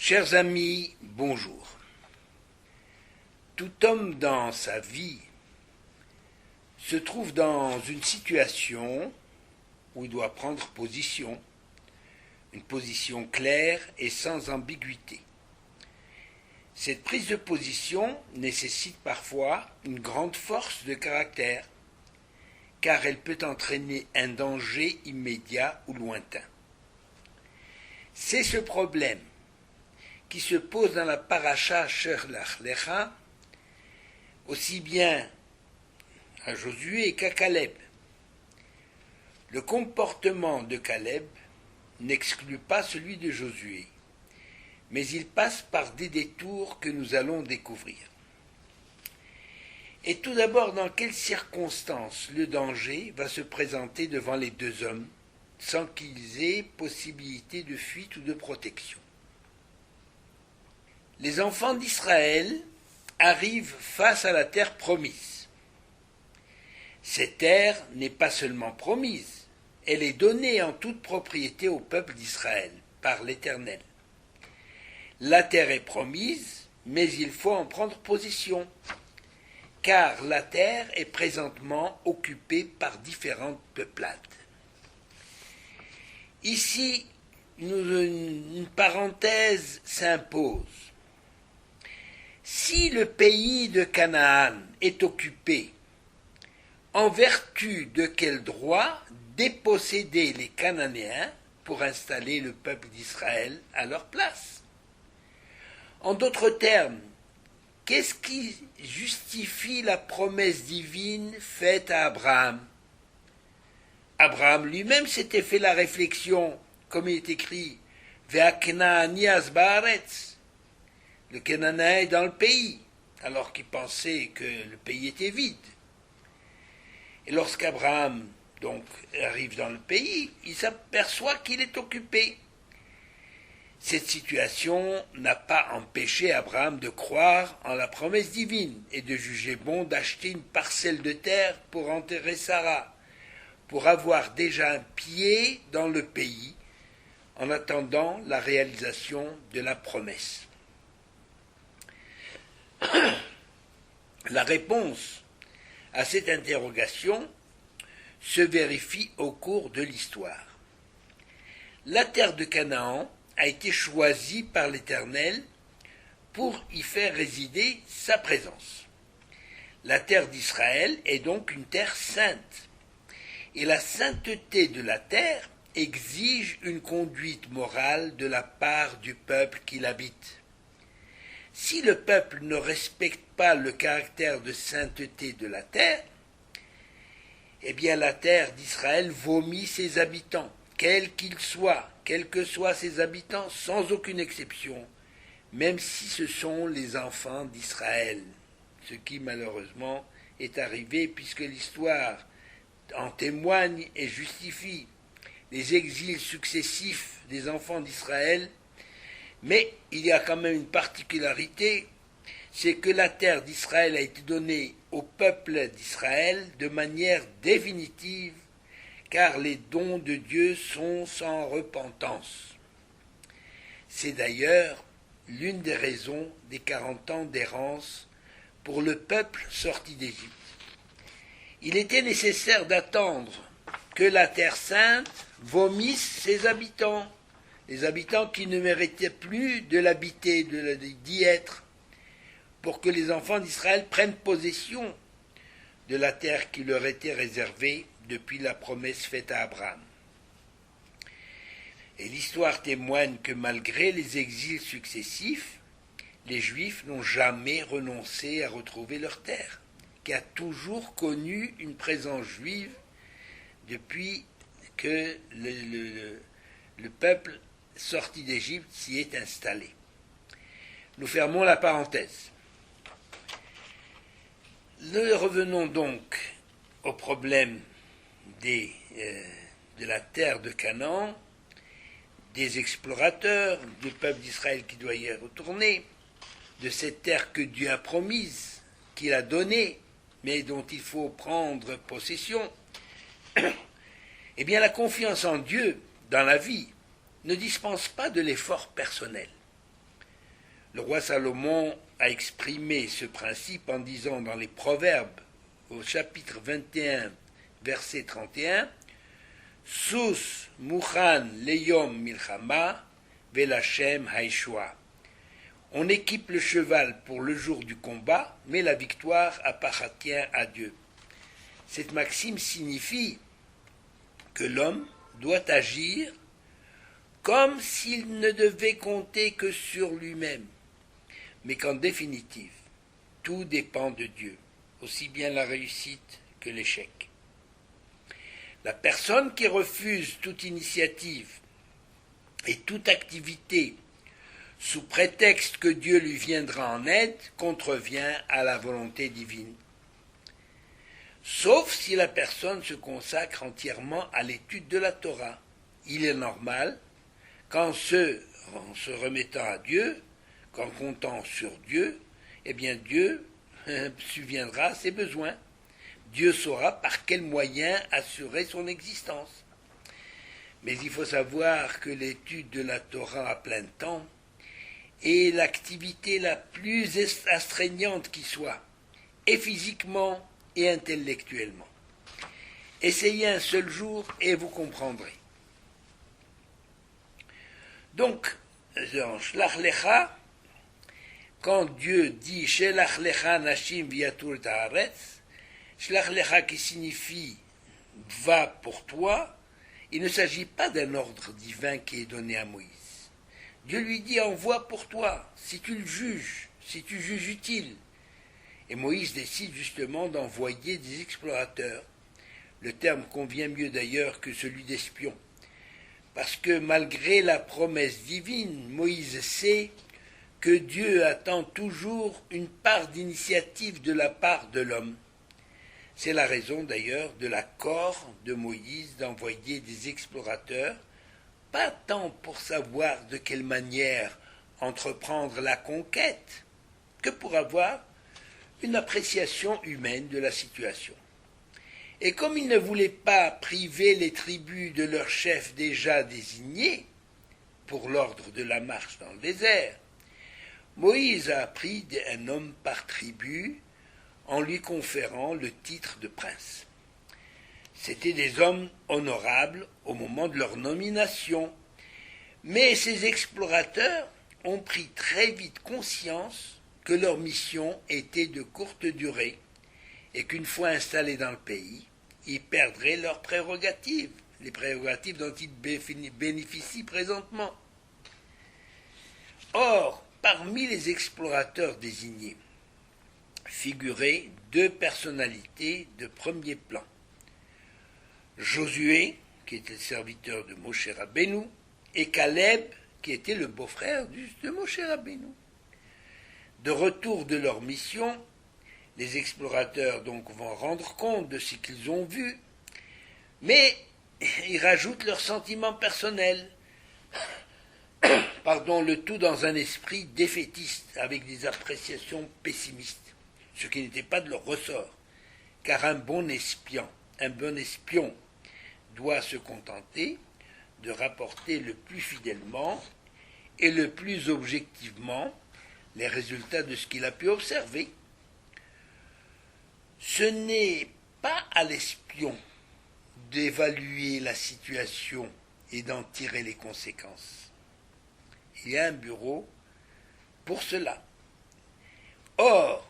Chers amis, bonjour. Tout homme dans sa vie se trouve dans une situation où il doit prendre position, une position claire et sans ambiguïté. Cette prise de position nécessite parfois une grande force de caractère, car elle peut entraîner un danger immédiat ou lointain. C'est ce problème qui se pose dans la paracha Shelach Lecha, aussi bien à Josué qu'à Caleb. Le comportement de Caleb n'exclut pas celui de Josué, mais il passe par des détours que nous allons découvrir. Et tout d'abord, dans quelles circonstances le danger va se présenter devant les deux hommes sans qu'ils aient possibilité de fuite ou de protection? Les enfants d'Israël arrivent face à la terre promise. Cette terre n'est pas seulement promise, elle est donnée en toute propriété au peuple d'Israël par l'Éternel. La terre est promise, mais il faut en prendre possession, car la terre est présentement occupée par différentes peuplades. Ici, une parenthèse s'impose. Si le pays de Canaan est occupé, en vertu de quel droit déposséder les Cananéens pour installer le peuple d'Israël à leur place? En d'autres termes, qu'est-ce qui justifie la promesse divine faite à Abraham? Abraham lui-même s'était fait la réflexion, comme il est écrit, « Ve'aknaanias ba'aretz » le Cananéen est dans le pays, alors qu'il pensait que le pays était vide. Et lorsqu'Abraham donc arrive dans le pays, il s'aperçoit qu'il est occupé. Cette situation n'a pas empêché Abraham de croire en la promesse divine et de juger bon d'acheter une parcelle de terre pour enterrer Sarah, pour avoir déjà un pied dans le pays en attendant la réalisation de la promesse. La réponse à cette interrogation se vérifie au cours de l'histoire. La terre de Canaan a été choisie par l'Éternel pour y faire résider sa présence. La terre d'Israël est donc une terre sainte, et la sainteté de la terre exige une conduite morale de la part du peuple qui l'habite. Si le peuple ne respecte pas le caractère de sainteté de la terre, eh bien la terre d'Israël vomit ses habitants, quels qu'ils soient, quels que soient ses habitants, sans aucune exception, même si ce sont les enfants d'Israël, ce qui malheureusement est arrivé puisque l'histoire en témoigne et justifie les exils successifs des enfants d'Israël. Mais il y a quand même une particularité, c'est que la terre d'Israël a été donnée au peuple d'Israël de manière définitive, car les dons de Dieu sont sans repentance. C'est d'ailleurs l'une des raisons des 40 ans d'errance pour le peuple sorti d'Égypte. Il était nécessaire d'attendre que la terre sainte vomisse ses habitants, les habitants qui ne méritaient plus de l'habiter, d'y être, pour que les enfants d'Israël prennent possession de la terre qui leur était réservée depuis la promesse faite à Abraham. Et l'histoire témoigne que malgré les exils successifs, les Juifs n'ont jamais renoncé à retrouver leur terre, qui a toujours connu une présence juive depuis que le peuple sorti d'Égypte s'y est installé. Nous fermons la parenthèse. Nous revenons donc au problème de la terre de Canaan, des explorateurs, du peuple d'Israël qui doit y retourner, de cette terre que Dieu a promise, qu'il a donnée, mais dont il faut prendre possession. Eh bien, la confiance en Dieu dans la vie ne dispense pas de l'effort personnel. Le roi Salomon a exprimé ce principe en disant dans les Proverbes, au chapitre 21, verset 31, Sus muchan leyom milchama velachem haishua. On équipe le cheval pour le jour du combat, mais la victoire appartient à Dieu. Cette maxime signifie que l'homme doit agir comme s'il ne devait compter que sur lui-même, mais qu'en définitive, tout dépend de Dieu, aussi bien la réussite que l'échec. La personne qui refuse toute initiative et toute activité sous prétexte que Dieu lui viendra en aide contrevient à la volonté divine. Sauf si la personne se consacre entièrement à l'étude de la Torah. Il est normal qu'en se remettant à Dieu, qu'en comptant sur Dieu, eh bien Dieu subviendra à ses besoins. Dieu saura par quels moyens assurer son existence. Mais il faut savoir que l'étude de la Torah à plein temps est l'activité la plus astreignante qui soit, et physiquement et intellectuellement. Essayez un seul jour et vous comprendrez. Donc, dans Shlach Lecha, quand Dieu dit Shelach Lecha Nashim Viatur Ta'aretz, Shlach Lecha qui signifie va pour toi, il ne s'agit pas d'un ordre divin qui est donné à Moïse. Dieu lui dit envoie pour toi, si tu le juges, si tu juges utile. Et Moïse décide justement d'envoyer des explorateurs. Le terme convient mieux d'ailleurs que celui d'espion. Parce que malgré la promesse divine, Moïse sait que Dieu attend toujours une part d'initiative de la part de l'homme. C'est la raison d'ailleurs de l'accord de Moïse d'envoyer des explorateurs, pas tant pour savoir de quelle manière entreprendre la conquête, que pour avoir une appréciation humaine de la situation. Et comme il ne voulait pas priver les tribus de leur chef déjà désigné pour l'ordre de la marche dans le désert, Moïse a pris un homme par tribu en lui conférant le titre de prince. C'étaient des hommes honorables au moment de leur nomination, mais ces explorateurs ont pris très vite conscience que leur mission était de courte durée et qu'une fois installés dans le pays, ils perdraient leurs prérogatives, les prérogatives dont ils bénéficient présentement. Or, parmi les explorateurs désignés, figuraient deux personnalités de premier plan. Josué, qui était le serviteur de Moshe Rabbeinu, et Caleb, qui était le beau-frère de Moshe Rabbeinu. De retour de leur mission, les explorateurs donc vont rendre compte de ce qu'ils ont vu, mais ils rajoutent leurs sentiments personnels, le tout dans un esprit défaitiste, avec des appréciations pessimistes, ce qui n'était pas de leur ressort, car un bon espion doit se contenter de rapporter le plus fidèlement et le plus objectivement les résultats de ce qu'il a pu observer. Ce n'est pas à l'espion d'évaluer la situation et d'en tirer les conséquences. Il y a un bureau pour cela. Or,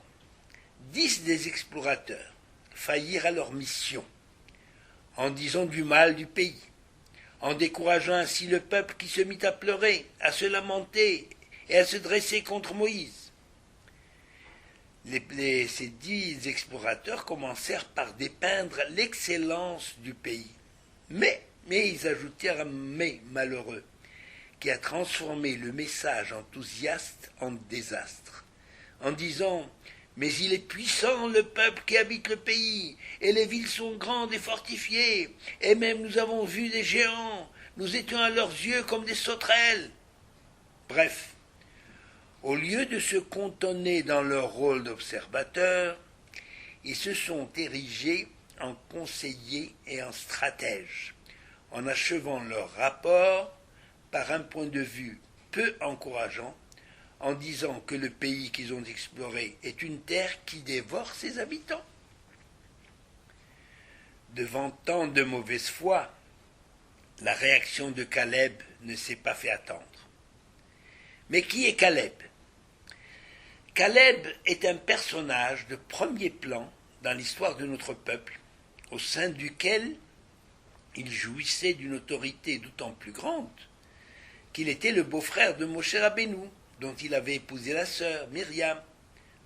10 des explorateurs faillirent à leur mission en disant du mal du pays, en décourageant ainsi le peuple qui se mit à pleurer, à se lamenter et à se dresser contre Moïse. Ces 10 explorateurs commencèrent par dépeindre l'excellence du pays. Mais ils ajoutèrent un mais malheureux, qui a transformé le message enthousiaste en désastre, en disant « Mais il est puissant le peuple qui habite le pays, et les villes sont grandes et fortifiées, et même nous avons vu des géants, nous étions à leurs yeux comme des sauterelles. » Bref, au lieu de se cantonner dans leur rôle d'observateurs, ils se sont érigés en conseillers et en stratèges, en achevant leur rapport par un point de vue peu encourageant, en disant que le pays qu'ils ont exploré est une terre qui dévore ses habitants. Devant tant de mauvaise foi, la réaction de Caleb ne s'est pas fait attendre. Mais qui est Caleb? Caleb est un personnage de premier plan dans l'histoire de notre peuple, au sein duquel il jouissait d'une autorité d'autant plus grande qu'il était le beau-frère de Moshe Rabbeinu, dont il avait épousé la sœur, Myriam.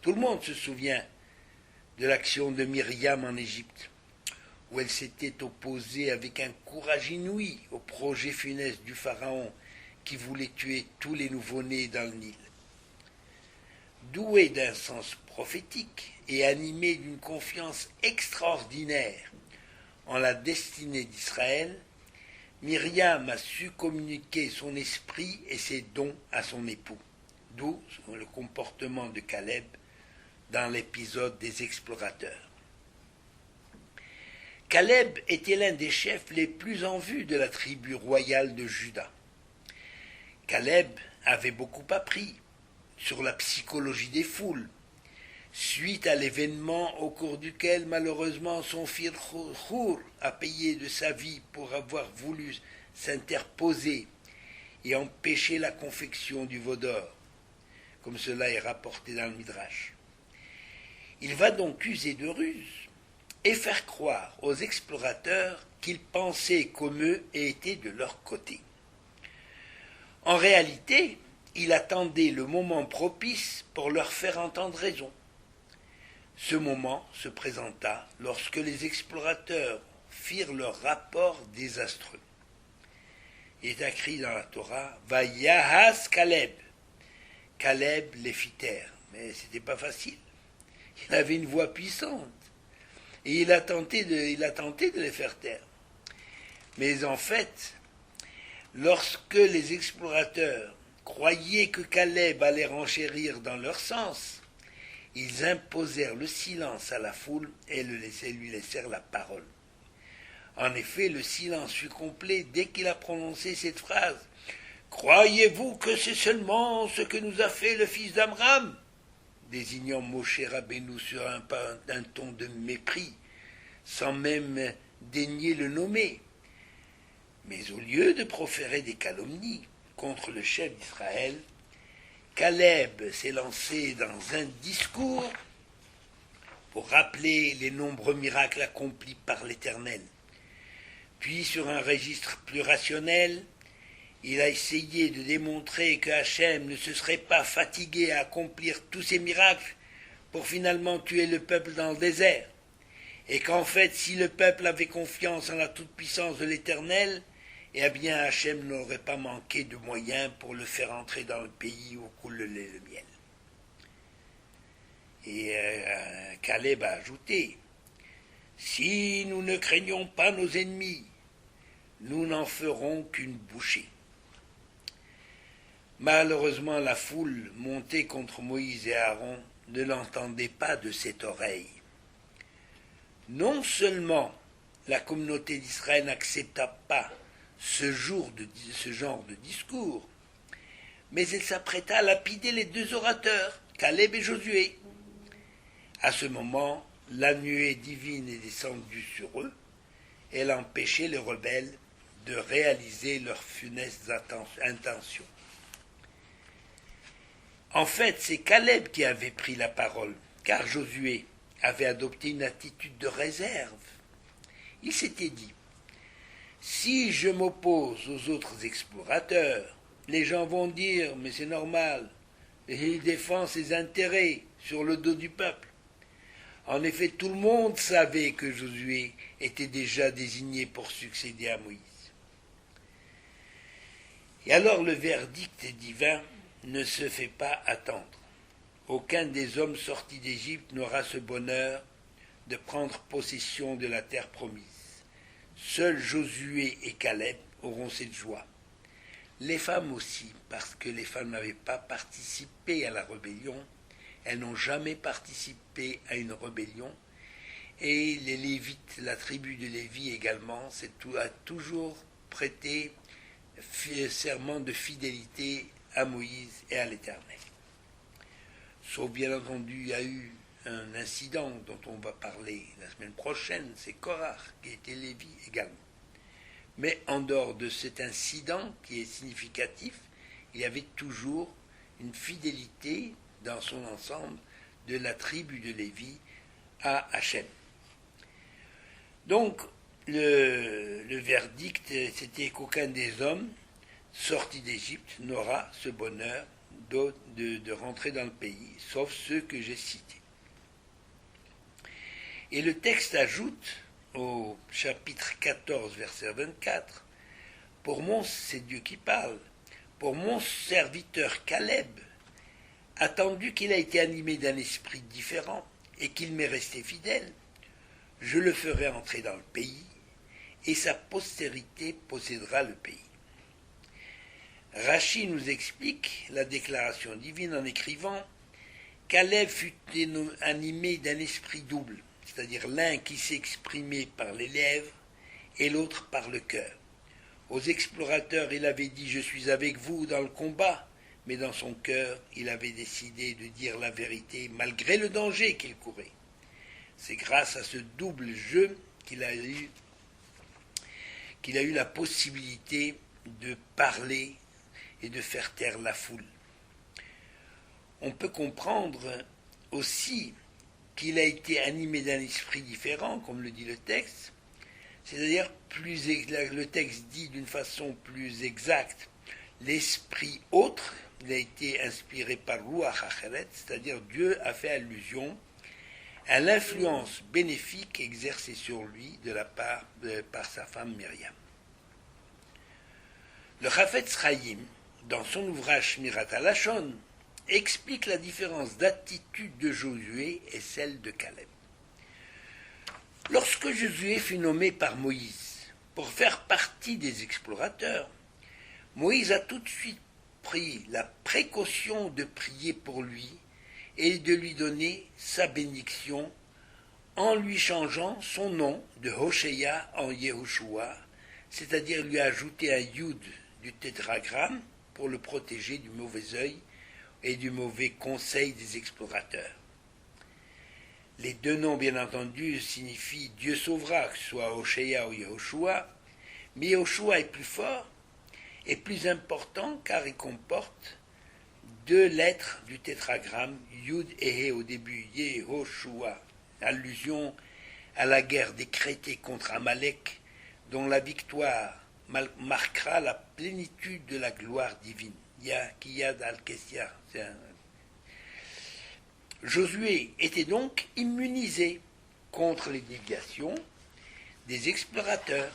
Tout le monde se souvient de l'action de Myriam en Égypte, où elle s'était opposée avec un courage inouï au projet funeste du pharaon qui voulait tuer tous les nouveau-nés dans le Nil. Douée d'un sens prophétique et animée d'une confiance extraordinaire en la destinée d'Israël, Myriam a su communiquer son esprit et ses dons à son époux, d'où le comportement de Caleb dans l'épisode des explorateurs. Caleb était l'un des chefs les plus en vue de la tribu royale de Juda. Caleb avait beaucoup appris sur la psychologie des foules, suite à l'événement au cours duquel malheureusement son fils Hur a payé de sa vie pour avoir voulu s'interposer et empêcher la confection du veau d'or, comme cela est rapporté dans le Midrash. Il va donc user de ruse et faire croire aux explorateurs qu'ils pensaient comme eux et étaient de leur côté. En réalité, il attendait le moment propice pour leur faire entendre raison. Ce moment se présenta lorsque les explorateurs firent leur rapport désastreux. Il est écrit dans la Torah, Vayahas Caleb. Caleb les fit taire, mais c'était pas facile. Il avait une voix puissante et il a tenté de les faire taire. Mais en fait, lorsque les explorateurs croyaient que Caleb allait renchérir dans leur sens, ils imposèrent le silence à la foule et lui laissèrent la parole. En effet, le silence fut complet dès qu'il a prononcé cette phrase. « Croyez-vous que c'est seulement ce que nous a fait le fils d'Amram ?» désignant Moshe Rabbeinu sur un ton de mépris, sans même daigner le nommer. Mais au lieu de proférer des calomnies contre le chef d'Israël, Caleb s'est lancé dans un discours pour rappeler les nombreux miracles accomplis par l'Éternel. Puis, sur un registre plus rationnel, il a essayé de démontrer que Hachem ne se serait pas fatigué à accomplir tous ces miracles pour finalement tuer le peuple dans le désert, et qu'en fait, si le peuple avait confiance en la toute-puissance de l'Éternel, eh bien Hachem n'aurait pas manqué de moyens pour le faire entrer dans le pays où coule le lait et le miel. Et Caleb a ajouté, « Si nous ne craignons pas nos ennemis, nous n'en ferons qu'une bouchée. » Malheureusement, la foule montée contre Moïse et Aaron ne l'entendait pas de cette oreille. Non seulement la communauté d'Israël n'accepta pas ce genre de discours, mais elle s'apprêta à lapider les deux orateurs, Caleb et Josué. À ce moment, la nuée divine est descendue sur eux, et elle a empêché les rebelles de réaliser leurs funestes intentions. En fait, c'est Caleb qui avait pris la parole, car Josué avait adopté une attitude de réserve. Il s'était dit, si je m'oppose aux autres explorateurs, les gens vont dire, mais c'est normal, il défend ses intérêts sur le dos du peuple. En effet, tout le monde savait que Josué était déjà désigné pour succéder à Moïse. Et alors le verdict divin ne se fait pas attendre. Aucun des hommes sortis d'Égypte n'aura ce bonheur de prendre possession de la terre promise. Seuls Josué et Caleb auront cette joie. Les femmes aussi, parce que les femmes n'avaient pas participé à la rébellion, elles n'ont jamais participé à une rébellion, et les Lévites, la tribu de Lévi également, a toujours prêté serment de fidélité à Moïse et à l'Éternel. sauf bien entendu, il y a eu un incident dont on va parler la semaine prochaine, c'est Korach qui était Lévi également. Mais en dehors de cet incident qui est significatif, il y avait toujours une fidélité dans son ensemble de la tribu de Lévi à Hachem. Donc, le verdict, c'était qu'aucun des hommes sortis d'Égypte n'aura ce bonheur de rentrer dans le pays, sauf ceux que j'ai cités. Et le texte ajoute, au chapitre 14, verset 24, c'est Dieu qui parle, pour mon serviteur Caleb, attendu qu'il a été animé d'un esprit différent et qu'il m'est resté fidèle, je le ferai entrer dans le pays, et sa postérité possédera le pays. Rachi nous explique la déclaration divine en écrivant « Caleb fut animé d'un esprit double, c'est-à-dire l'un qui s'exprimait par les lèvres et l'autre par le cœur. Aux explorateurs, il avait dit « Je suis avec vous dans le combat », mais dans son cœur, il avait décidé de dire la vérité malgré le danger qu'il courait. C'est grâce à ce double jeu qu'il a eu la possibilité de parler et de faire taire la foule. On peut comprendre aussi qu'il a été animé d'un esprit différent, comme le dit le texte, c'est-à-dire le texte dit d'une façon plus exacte, l'esprit autre, il a été inspiré par Ruach Acheret, c'est-à-dire Dieu a fait allusion à l'influence bénéfique exercée sur lui par sa femme Myriam. Le Chafetz Chaim, dans son ouvrage Shmirat HaLashon, explique la différence d'attitude de Josué et celle de Caleb. Lorsque Josué fut nommé par Moïse pour faire partie des explorateurs, Moïse a tout de suite pris la précaution de prier pour lui et de lui donner sa bénédiction en lui changeant son nom de Hoshéa en Yehoshua, c'est-à-dire lui ajouter un yud du tétragramme pour le protéger du mauvais œil et du mauvais conseil des explorateurs. Les deux noms, bien entendu, signifient Dieu sauvera, que ce soit Hoshéa ou Yehoshua, mais Yehoshua est plus fort et plus important car il comporte 2 lettres du tétragramme, Yud et He au début, Yehoshua, allusion à la guerre décrétée contre Amalek, dont la victoire marquera la plénitude de la gloire divine. Kiyad al-Kessia. Josué était donc immunisé contre les déviations des explorateurs,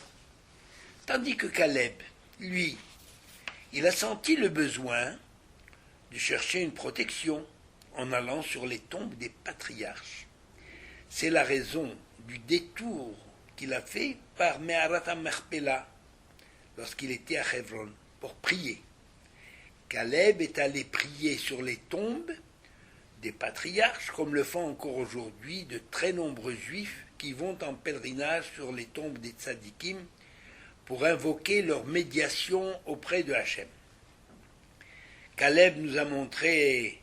tandis que Caleb, lui, il a senti le besoin de chercher une protection en allant sur les tombes des patriarches. C'est la raison du détour qu'il a fait par Meharat HaMachpelah lorsqu'il était à Hebron pour prier. Caleb est allé prier sur les tombes des patriarches, comme le font encore aujourd'hui de très nombreux juifs qui vont en pèlerinage sur les tombes des tzadikim pour invoquer leur médiation auprès de Hachem. Caleb nous a montré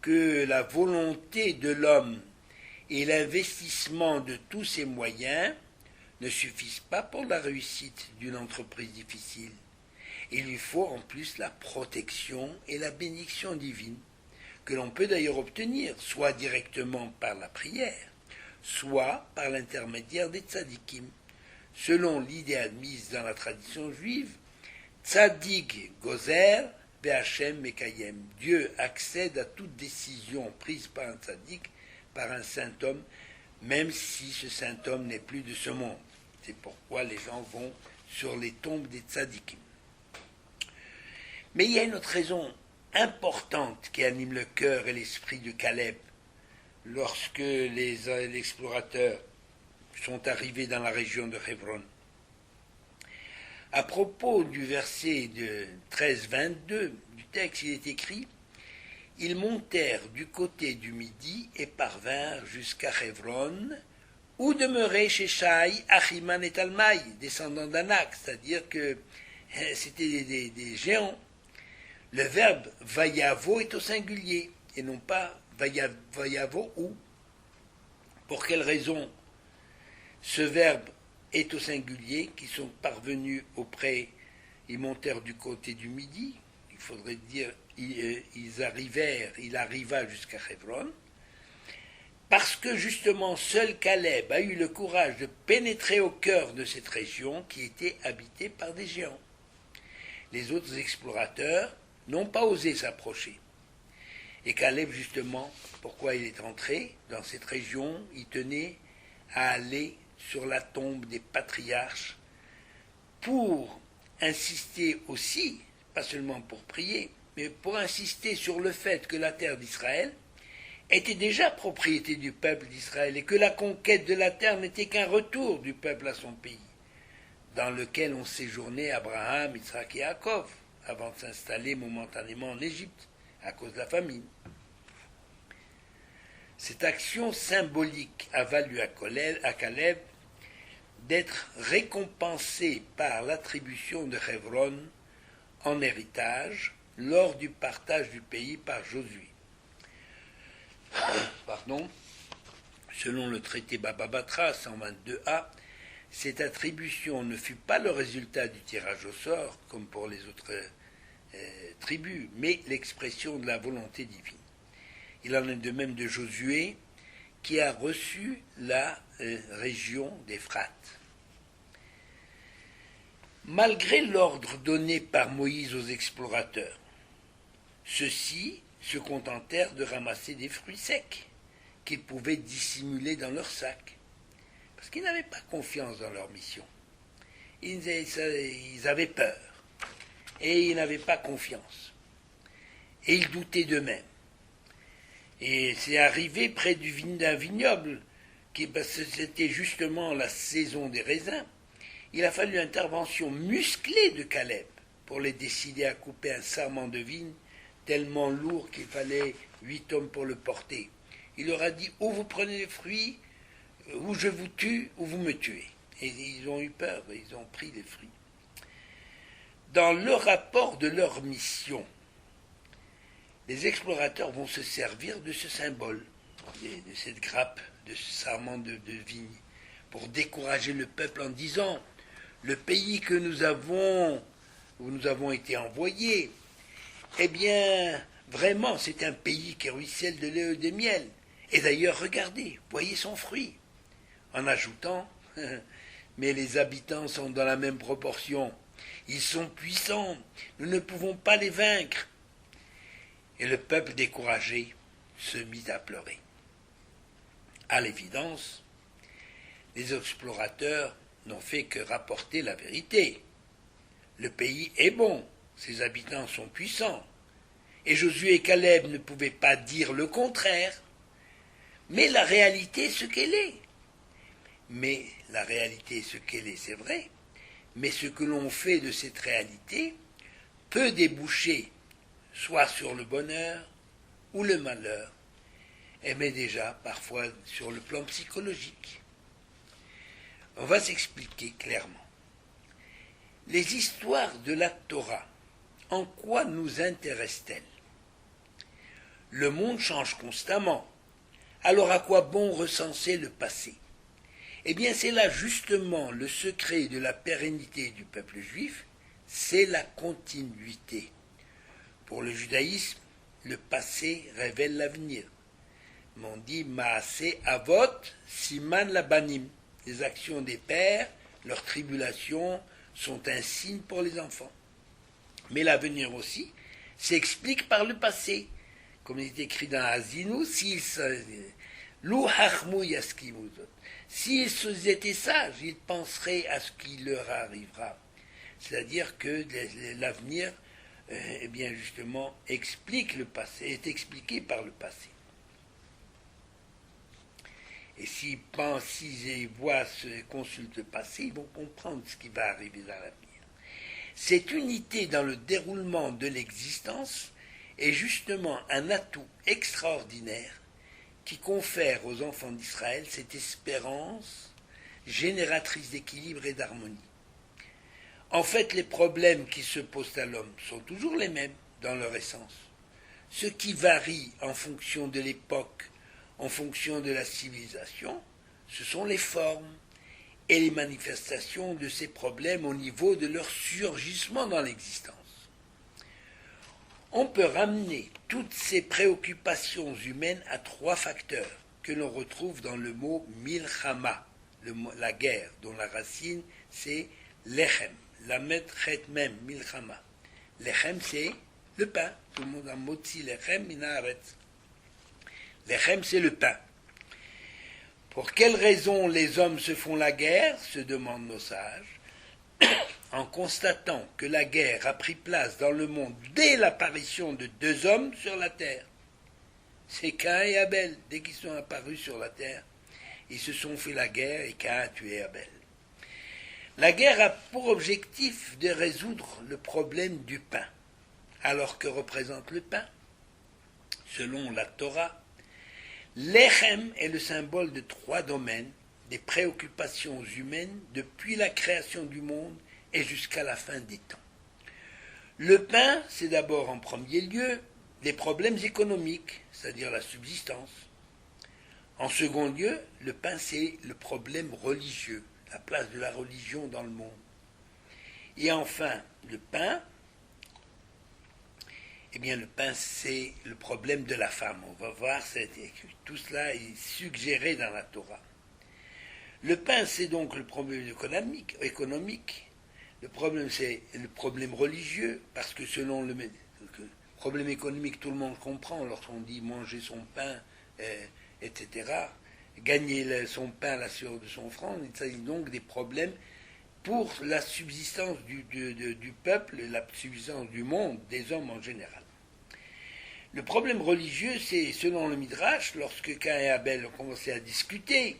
que la volonté de l'homme et l'investissement de tous ses moyens ne suffisent pas pour la réussite d'une entreprise difficile. Il lui faut en plus la protection et la bénédiction divine, que l'on peut d'ailleurs obtenir soit directement par la prière, soit par l'intermédiaire des tzadikim. Selon l'idée admise dans la tradition juive, tzadik gozer ve'Hashem mekayem. Dieu accède à toute décision prise par un tzadik, par un saint homme, même si ce saint homme n'est plus de ce monde. C'est pourquoi les gens vont sur les tombes des tzadikim. Mais il y a une autre raison importante qui anime le cœur et l'esprit de Caleb lorsque les explorateurs sont arrivés dans la région de Hebron. À propos du verset de 13-22 du texte, il est écrit « Ils montèrent du côté du midi et parvinrent jusqu'à Hebron, où demeurait Sheshai, Achiman et Talmaï, descendants d'Anak, c'est-à-dire que c'était des géants. Le verbe vayavo est au singulier et non pas vayavo ou. Pour quelle raison ce verbe est au singulier, qui sont parvenus auprès, ils montèrent du côté du midi, il faudrait dire, il arriva jusqu'à Hebron, parce que justement seul Caleb a eu le courage de pénétrer au cœur de cette région qui était habitée par des géants. Les autres explorateurs n'ont pas osé s'approcher. Et Caleb, justement, pourquoi il est entré dans cette région, il tenait à aller sur la tombe des patriarches pour insister aussi, pas seulement pour prier, mais pour insister sur le fait que la terre d'Israël était déjà propriété du peuple d'Israël et que la conquête de la terre n'était qu'un retour du peuple à son pays, dans lequel ont séjourné Abraham, Isaac et Jacob, avant de s'installer momentanément en Égypte, à cause de la famine. Cette action symbolique a valu à Caleb d'être récompensé par l'attribution de Hebron en héritage lors du partage du pays par Josué. Selon le traité Baba Batra 122a, cette attribution ne fut pas le résultat du tirage au sort, comme pour les autres tribus, mais l'expression de la volonté divine. Il en est de même de Josué, qui a reçu la région d'Éphrate. Malgré l'ordre donné par Moïse aux explorateurs, ceux-ci se contentèrent de ramasser des fruits secs qu'ils pouvaient dissimuler dans leurs sacs, parce qu'ils n'avaient pas confiance dans leur mission. Ils avaient peur, et ils n'avaient pas confiance, et ils doutaient d'eux-mêmes. Et c'est arrivé près d'un vignoble, parce que c'était justement la saison des raisins. Il a fallu l'intervention musclée de Caleb pour les décider à couper un sarment de vigne tellement lourd qu'il fallait 8 hommes pour le porter. Il leur a dit, ou vous prenez les fruits, ou je vous tue, ou vous me tuez. Et ils ont eu peur, ils ont pris les fruits. Dans le rapport de leur mission, les explorateurs vont se servir de ce symbole, de cette grappe, de ce sarment de vigne, pour décourager le peuple en disant, le pays que où nous avons été envoyés, eh bien, vraiment, c'est un pays qui ruisselle de lait et de miel. Et d'ailleurs, regardez, voyez son fruit. En ajoutant, mais les habitants sont dans la même proportion. Ils sont puissants, nous ne pouvons pas les vaincre. Et le peuple découragé se mit à pleurer. À l'évidence, les explorateurs n'ont fait que rapporter la vérité. Le pays est bon, ses habitants sont puissants, et Josué et Caleb ne pouvaient pas dire le contraire. Mais la réalité est ce qu'elle est. Mais la réalité est ce qu'elle est, c'est vrai. Mais ce que l'on fait de cette réalité peut déboucher soit sur le bonheur ou le malheur, mais déjà parfois sur le plan psychologique. On va s'expliquer clairement. Les histoires de la Torah, en quoi nous intéressent-elles? Le monde change constamment. Alors à quoi bon recenser le passé? Eh bien c'est là justement le secret de la pérennité du peuple juif, c'est la continuité. Pour le judaïsme, le passé révèle l'avenir. On dit Maaseh Avot Siman Labanim. Les actions des pères, leurs tribulations sont un signe pour les enfants. Mais l'avenir aussi s'explique par le passé. Comme il est écrit dans Azinu, s'ils étaient sages, ils penseraient à ce qui leur arrivera. C'est-à-dire que l'avenir, eh bien justement, explique le passé, est expliqué par le passé. Et s'ils pensent, s'ils voient, consultent le passé, ils vont comprendre ce qui va arriver dans l'avenir. Cette unité dans le déroulement de l'existence est justement un atout extraordinaire qui confère aux enfants d'Israël cette espérance génératrice d'équilibre et d'harmonie. En fait, les problèmes qui se posent à l'homme sont toujours les mêmes dans leur essence. Ce qui varie en fonction de l'époque, en fonction de la civilisation, ce sont les formes et les manifestations de ces problèmes au niveau de leur surgissement dans l'existence. On peut ramener toutes ces préoccupations humaines à trois facteurs que l'on retrouve dans le mot milchama, la guerre, dont la racine c'est lechem, lamed chet mem, milchama. Lechem c'est le pain, tout le monde a motzi lechem minaretz. Lechem c'est le pain. Pour quelles raisons les hommes se font la guerre, se demandent nos sages, en constatant que la guerre a pris place dans le monde dès l'apparition de deux hommes sur la terre. C'est Caïn et Abel, dès qu'ils sont apparus sur la terre, ils se sont fait la guerre et Caïn a tué Abel. La guerre a pour objectif de résoudre le problème du pain. Alors que représente le pain? Selon la Torah, l'Echem est le symbole de trois domaines des préoccupations humaines depuis la création du monde et jusqu'à la fin des temps. Le pain, c'est d'abord en premier lieu des problèmes économiques, c'est-à-dire la subsistance. En second lieu, le pain, c'est le problème religieux, la place de la religion dans le monde. Et enfin, le pain, c'est le problème de la femme. On va voir, tout cela est suggéré dans la Torah. Le pain, c'est donc le problème économique. Le problème, c'est le problème religieux, parce que selon le problème économique, tout le monde comprend lorsqu'on dit manger son pain, etc., gagner son pain à la sueur de son front. Il s'agit donc des problèmes pour la subsistance du peuple, la subsistance du monde, des hommes en général. Le problème religieux, c'est, selon le Midrash, lorsque Caïn et Abel ont commencé à discuter,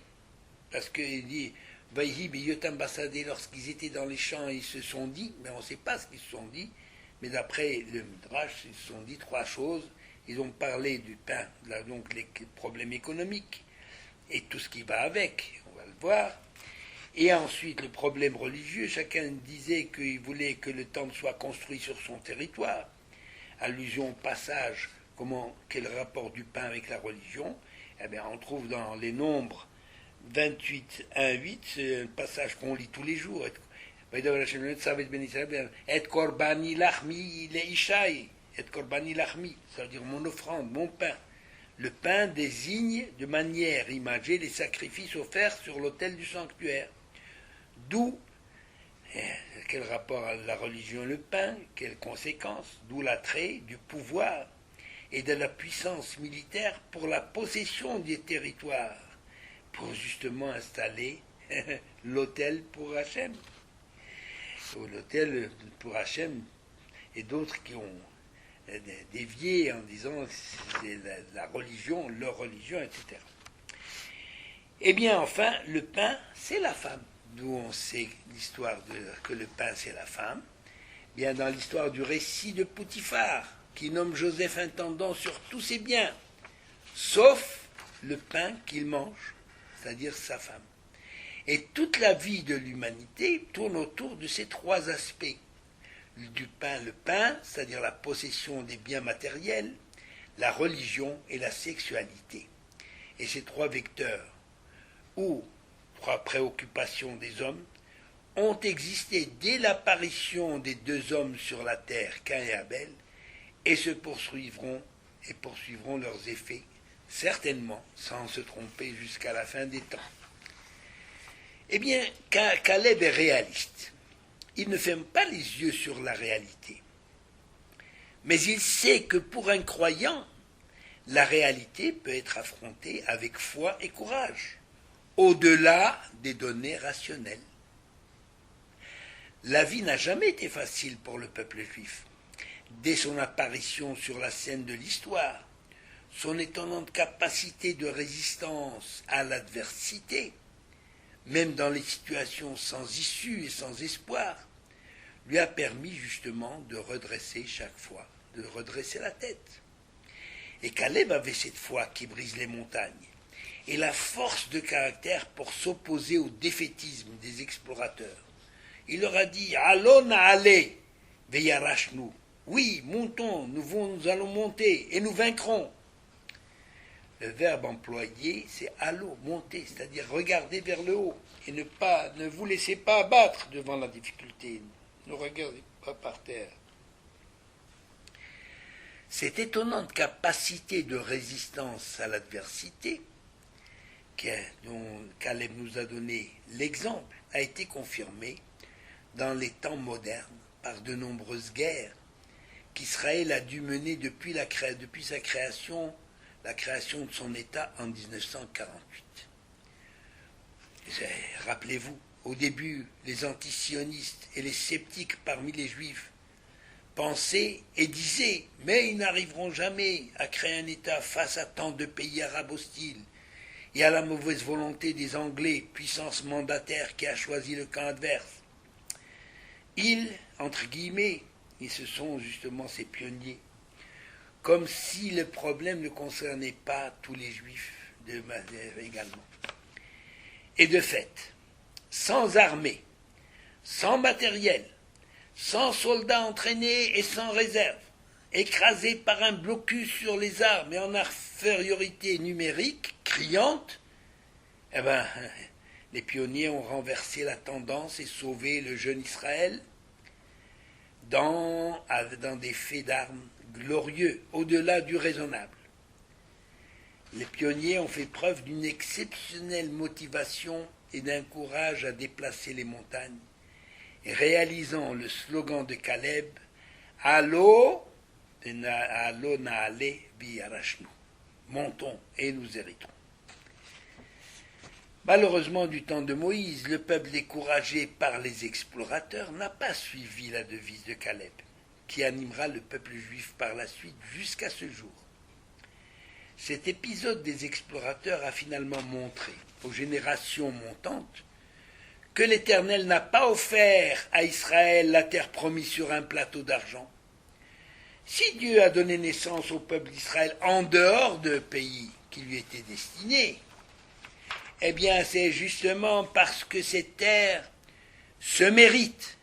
parce qu'il dit, lorsqu'ils étaient dans les champs, ils se sont dit, mais on ne sait pas ce qu'ils se sont dit, mais d'après le Midrash, ils se sont dit trois choses. Ils ont parlé du pain, donc les problèmes économiques, et tout ce qui va avec, on va le voir. Et ensuite, le problème religieux, chacun disait qu'il voulait que le temple soit construit sur son territoire. Allusion au passage, quel rapport du pain avec la religion? Eh bien, on trouve dans les Nombres 28, 1, 8, c'est un passage qu'on lit tous les jours. Et korbani lachmi leishai, et korbani lachmi, ça veut dire mon offrande, mon pain. Le pain désigne de manière imagée les sacrifices offerts sur l'autel du sanctuaire. D'où, quel rapport à la religion et le pain, quelles conséquences, d'où l'attrait du pouvoir et de la puissance militaire pour la possession des territoires, pour justement installer l'autel pour Hachem, ou l'autel pour Hachem, et d'autres qui ont dévié en disant c'est la religion, leur religion, etc. Eh bien, enfin, le pain, c'est la femme. D'où on sait l'histoire que le pain, c'est la femme. Bien, dans l'histoire du récit de Potiphar, qui nomme Joseph intendant sur tous ses biens, sauf le pain qu'il mange, c'est-à-dire sa femme. Et toute la vie de l'humanité tourne autour de ces trois aspects. Du pain, le pain, c'est-à-dire la possession des biens matériels, la religion et la sexualité. Et ces trois vecteurs, ou trois préoccupations des hommes, ont existé dès l'apparition des deux hommes sur la terre, Caïn et Abel, et se poursuivront leurs effets, certainement, sans se tromper jusqu'à la fin des temps. Eh bien, Caleb est réaliste. Il ne ferme pas les yeux sur la réalité. Mais il sait que pour un croyant, la réalité peut être affrontée avec foi et courage, au-delà des données rationnelles. La vie n'a jamais été facile pour le peuple juif. Dès son apparition sur la scène de l'histoire, son étonnante capacité de résistance à l'adversité, même dans les situations sans issue et sans espoir, lui a permis justement de redresser chaque fois, de redresser la tête. Et Caleb avait cette foi qui brise les montagnes, et la force de caractère pour s'opposer au défaitisme des explorateurs. Il leur a dit « Allons ale veyarashnu » Oui, montons, nous allons monter et nous vaincrons. Le verbe employé, c'est allo, monter, c'est-à-dire regarder vers le haut et ne vous laissez pas abattre devant la difficulté. Ne regardez pas par terre. Cette étonnante capacité de résistance à l'adversité, dont Caleb nous a donné l'exemple, a été confirmée dans les temps modernes par de nombreuses guerres qu'Israël a dû mener depuis sa création, la création de son État en 1948. Rappelez-vous, au début, les antisionistes et les sceptiques parmi les Juifs pensaient et disaient « Mais ils n'arriveront jamais à créer un État face à tant de pays arabes hostiles et à la mauvaise volonté des Anglais, puissance mandataire qui a choisi le camp adverse. » Ils, entre guillemets, et ce sont justement ces pionniers, comme si le problème ne concernait pas tous les Juifs de manière également. Et de fait, sans armée, sans matériel, sans soldats entraînés et sans réserve, écrasés par un blocus sur les armes et en infériorité numérique criante, les pionniers ont renversé la tendance et sauvé le jeune Israël dans des faits d'armes glorieux, au-delà du raisonnable. Les pionniers ont fait preuve d'une exceptionnelle motivation et d'un courage à déplacer les montagnes, réalisant le slogan de Caleb « Allo naale v'yarashnu » montons et nous hériterons. Malheureusement, du temps de Moïse, le peuple découragé par les explorateurs n'a pas suivi la devise de Caleb, qui animera le peuple juif par la suite jusqu'à ce jour. Cet épisode des explorateurs a finalement montré aux générations montantes que l'Éternel n'a pas offert à Israël la terre promise sur un plateau d'argent. Si Dieu a donné naissance au peuple d'Israël en dehors de pays qui lui étaient destinés, eh bien c'est justement parce que ces terres se méritent,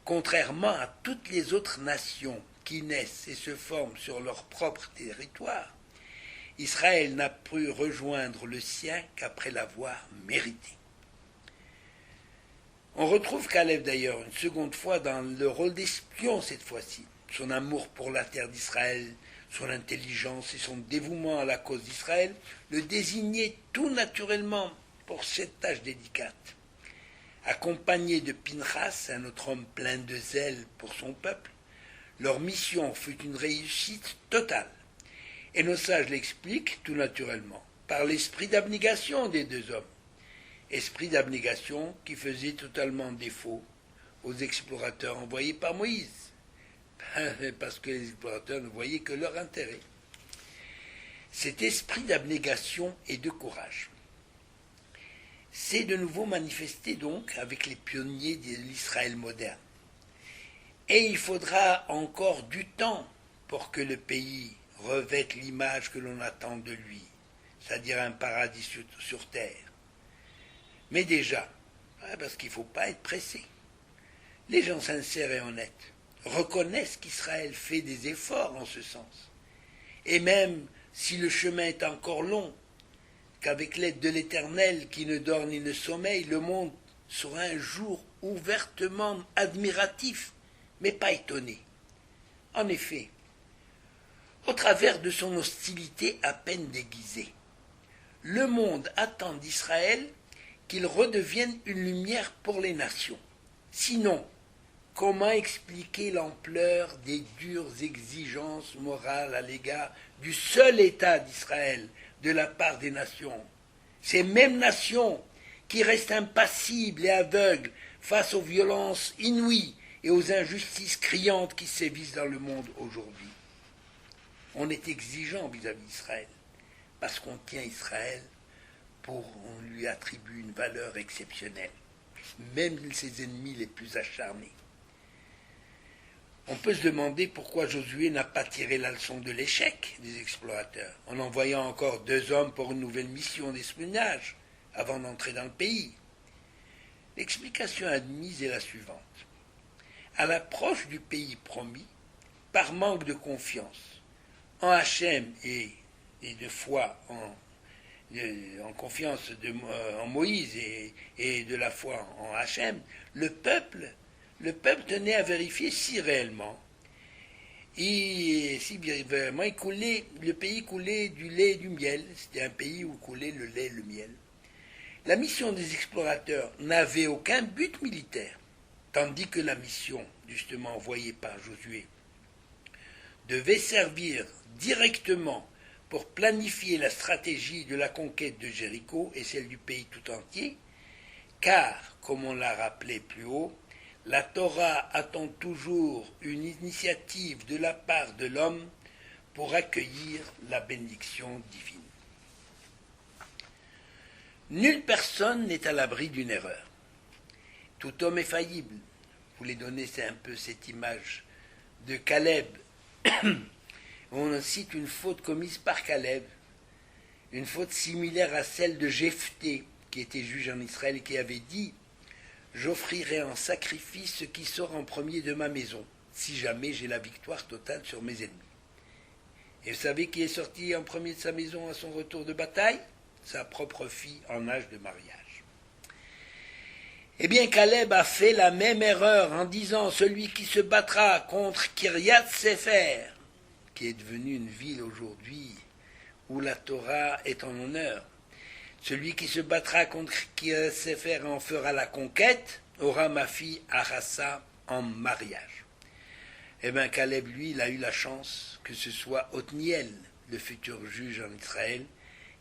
contrairement à toutes les autres nations qui naissent et se forment sur leur propre territoire. Israël n'a pu rejoindre le sien qu'après l'avoir mérité. On retrouve Caleb d'ailleurs une seconde fois dans le rôle d'espion cette fois-ci. Son amour pour la terre d'Israël, son intelligence et son dévouement à la cause d'Israël le désignaient tout naturellement pour cette tâche délicate. Accompagné de Pinchas, un autre homme plein de zèle pour son peuple, leur mission fut une réussite totale. Et nos sages l'expliquent tout naturellement par l'esprit d'abnégation des deux hommes. Esprit d'abnégation qui faisait totalement défaut aux explorateurs envoyés par Moïse, parce que les explorateurs ne voyaient que leur intérêt. Cet esprit d'abnégation et de courage s'est de nouveau manifesté donc avec les pionniers de l'Israël moderne. Et il faudra encore du temps pour que le pays revête l'image que l'on attend de lui, c'est-à-dire un paradis sur terre. Mais déjà, parce qu'il ne faut pas être pressé, les gens sincères et honnêtes reconnaissent qu'Israël fait des efforts en ce sens. Et même si le chemin est encore long, qu'avec l'aide de l'Éternel qui ne dort ni ne sommeille, le monde sera un jour ouvertement admiratif, mais pas étonné. En effet, au travers de son hostilité à peine déguisée, le monde attend d'Israël qu'il redevienne une lumière pour les nations. Sinon, comment expliquer l'ampleur des dures exigences morales à l'égard du seul État d'Israël de la part des nations? Ces mêmes nations qui restent impassibles et aveugles face aux violences inouïes et aux injustices criantes qui sévissent dans le monde aujourd'hui. On est exigeant vis-à-vis d'Israël, parce qu'on tient Israël on lui attribue une valeur exceptionnelle, même ses ennemis les plus acharnés. On peut se demander pourquoi Josué n'a pas tiré la leçon de l'échec des explorateurs, en envoyant encore 2 hommes pour une nouvelle mission d'espionnage avant d'entrer dans le pays. L'explication admise est la suivante. À l'approche du pays promis, par manque de confiance en Hachem et de foi en confiance en Moïse et de la foi en Hachem, le peuple tenait à vérifier si réellement, le pays coulait du lait et du miel. C'était un pays où coulait le lait et le miel. La mission des explorateurs n'avait aucun but militaire, tandis que la mission, justement envoyée par Josué, devait servir directement pour planifier la stratégie de la conquête de Jéricho et celle du pays tout entier, car, comme on l'a rappelé plus haut, la Torah attend toujours une initiative de la part de l'homme pour accueillir la bénédiction divine. Nulle personne n'est à l'abri d'une erreur. Tout homme est faillible. Je voulais donner un peu cette image de Caleb. On cite une faute commise par Caleb, une faute similaire à celle de Jephthé, qui était juge en Israël et qui avait dit « J'offrirai en sacrifice ce qui sort en premier de ma maison, si jamais j'ai la victoire totale sur mes ennemis. » Et vous savez qui est sorti en premier de sa maison à son retour de bataille? Sa propre fille en âge de mariage. Eh bien, Caleb a fait la même erreur en disant « Celui qui se battra contre Kiryat Sefer », qui est devenue une ville aujourd'hui où la Torah est en honneur, celui qui se battra contre Kiryat Sefer et en fera la conquête, aura ma fille Arassa en mariage. Eh bien, Caleb, lui, il a eu la chance que ce soit Othniel, le futur juge en Israël,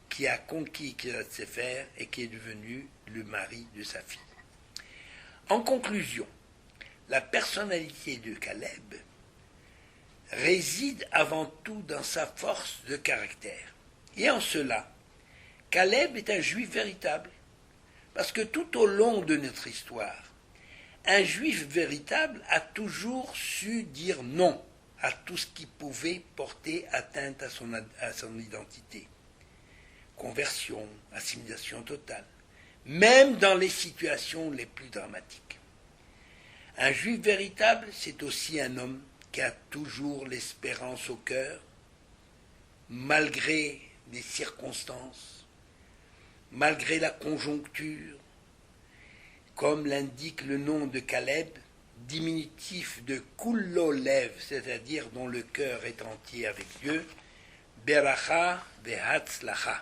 qui a conquis Kiryat Sefer et qui est devenu le mari de sa fille. En conclusion, la personnalité de Caleb réside avant tout dans sa force de caractère. Et en cela, Caleb est un juif véritable. Parce que tout au long de notre histoire, un juif véritable a toujours su dire non à tout ce qui pouvait porter atteinte à son identité. Conversion, assimilation totale, même dans les situations les plus dramatiques. Un juif véritable, c'est aussi un homme qui a toujours l'espérance au cœur, malgré les circonstances, malgré la conjoncture, comme l'indique le nom de Caleb, diminutif de Kullo Lev, c'est-à-dire dont le cœur est entier avec Dieu, Beracha ve'Hatzlacha.